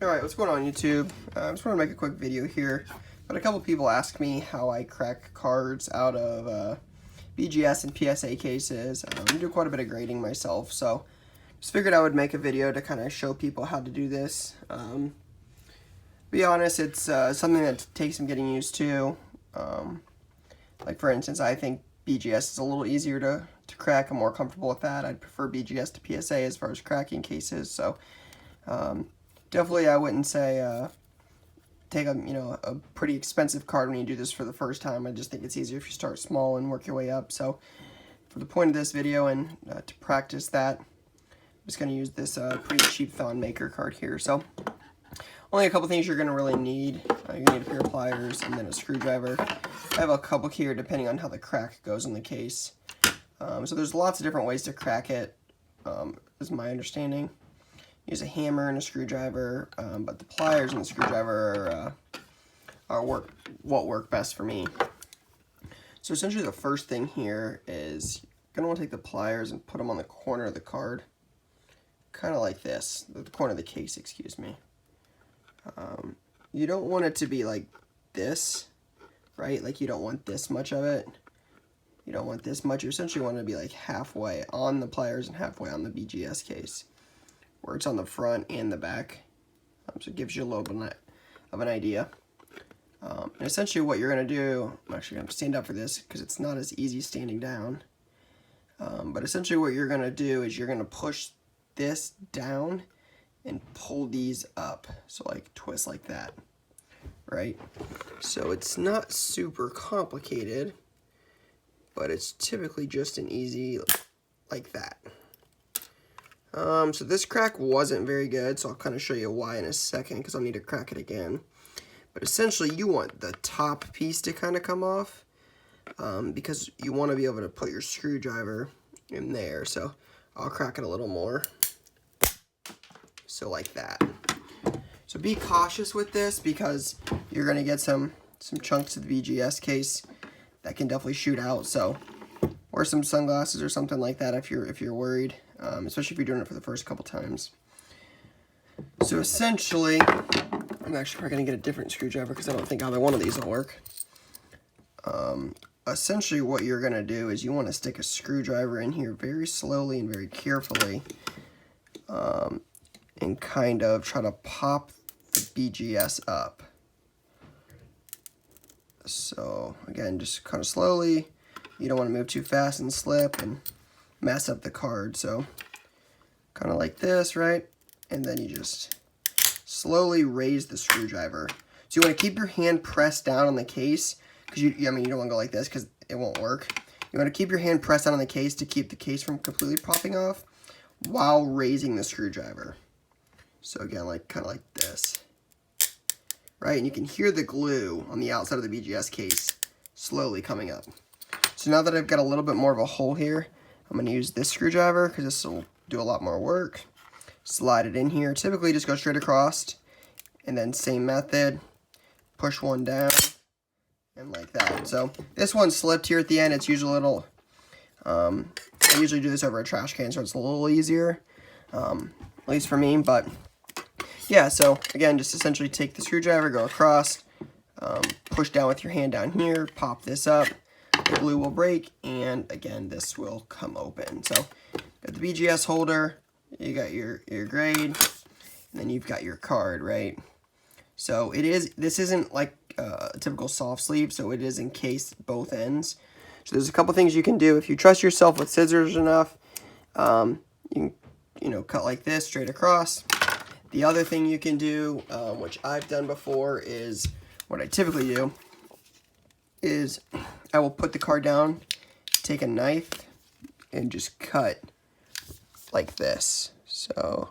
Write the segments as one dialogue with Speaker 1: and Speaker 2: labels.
Speaker 1: Alright, what's going on YouTube? I just want to make a quick video here, but a couple people asked me how I crack cards out of BGS and PSA cases. I do quite a bit of grading myself, so just figured I would make a video to kind of show people how to do this. Be honest, it's something that takes some getting used to. Like for instance, I think BGS is a little easier to crack. I'm more comfortable with that. I'd prefer BGS to PSA as far as cracking cases, so definitely I wouldn't say take a pretty expensive card when you do this for the first time. I just think it's easier if you start small and work your way up. So for the point of this video and to practice that, I'm just going to use this pretty cheap Thon Maker card here. So only a couple things you're going to really need. You're going to need a pair of pliers and then a screwdriver. I have a couple here depending on how the crack goes in the case. So there's lots of different ways to crack it, is my understanding. Use a hammer and a screwdriver, but the pliers and the screwdriver are what work best for me. So essentially the first thing here is you're going to want to take the pliers and put them on the corner of the card. Kind of like this, the corner of the case, excuse me. You don't want it to be like this, right? Like you don't want this much of it. You don't want this much. You essentially want it to be like halfway on the pliers and halfway on the BGS case, where it's on the front and the back. So it gives you a little bit of an idea. And essentially what you're going to do, I'm actually going to stand up for this because it's not as easy standing down. But essentially what you're going to do is you're going to push this down and pull these up. So like twist like that, right? So it's not super complicated, but it's typically just an easy like that. So this crack wasn't very good, so I'll kind of show you why in a second, because I'll need to crack it again. But essentially, you want the top piece to kind of come off, because you want to be able to put your screwdriver in there. So I'll crack it a little more. So like that. So be cautious with this, because you're going to get some chunks of the BGS case that can definitely shoot out. So wear some sunglasses or something like that if you're worried. Especially if you're doing it for the first couple times. So essentially, I'm actually probably going to get a different screwdriver because I don't think either one of these will work. Essentially what you're going to do is you want to stick a screwdriver in here very slowly and very carefully, and kind of try to pop the BGS up. So again, just kind of slowly. You don't want to move too fast and slip and mess up the card. So kind of like this, right? And then you just slowly raise the screwdriver. So you want to keep your hand pressed down on the case, because you don't want to go like this because it won't work. You want to keep your hand pressed down on the case to keep the case from completely popping off while raising the screwdriver. So again, like kind of like this, right? And you can hear the glue on the outside of the BGS case slowly coming up. So now that I've got a little bit more of a hole here, I'm going to use this screwdriver because this will do a lot more work. Slide it in here. Typically just go straight across, and then same method, push one down and like that. So this one slipped here at the end. It's usually a little, I usually do this over a trash can, so it's a little easier, at least for me. But yeah, so again, just essentially take the screwdriver, go across, push down with your hand down here, pop this up. The glue will break, and again, this will come open. So, got the BGS holder, you got your grade, and then you've got your card, right? So this isn't like a typical soft sleeve, so it is encased both ends. So there's a couple things you can do. If you trust yourself with scissors enough, you can cut like this straight across. The other thing you can do, which I've done before, is what I typically do is I will put the card down, take a knife, and just cut like this. So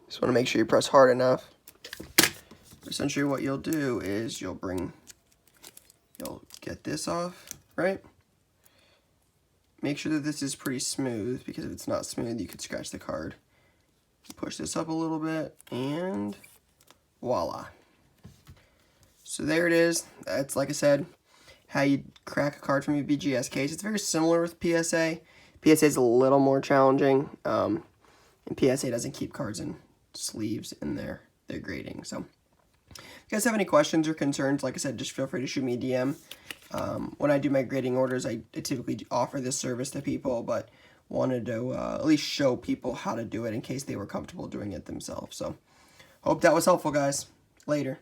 Speaker 1: just want to make sure you press hard enough. Essentially what you'll do is you'll get this off, right? Make sure that this is pretty smooth, because if it's not smooth, you could scratch the card. Push this up a little bit, and voila. So there it is. That's, like I said, how you crack a card from your BGS case. It's very similar with PSA. PSA is a little more challenging, and PSA doesn't keep cards in sleeves in their grading. So if you guys have any questions or concerns, like I said, just feel free to shoot me a DM. When I do my grading orders, I typically offer this service to people, but wanted to at least show people how to do it in case they were comfortable doing it themselves. So hope that was helpful, guys. Later.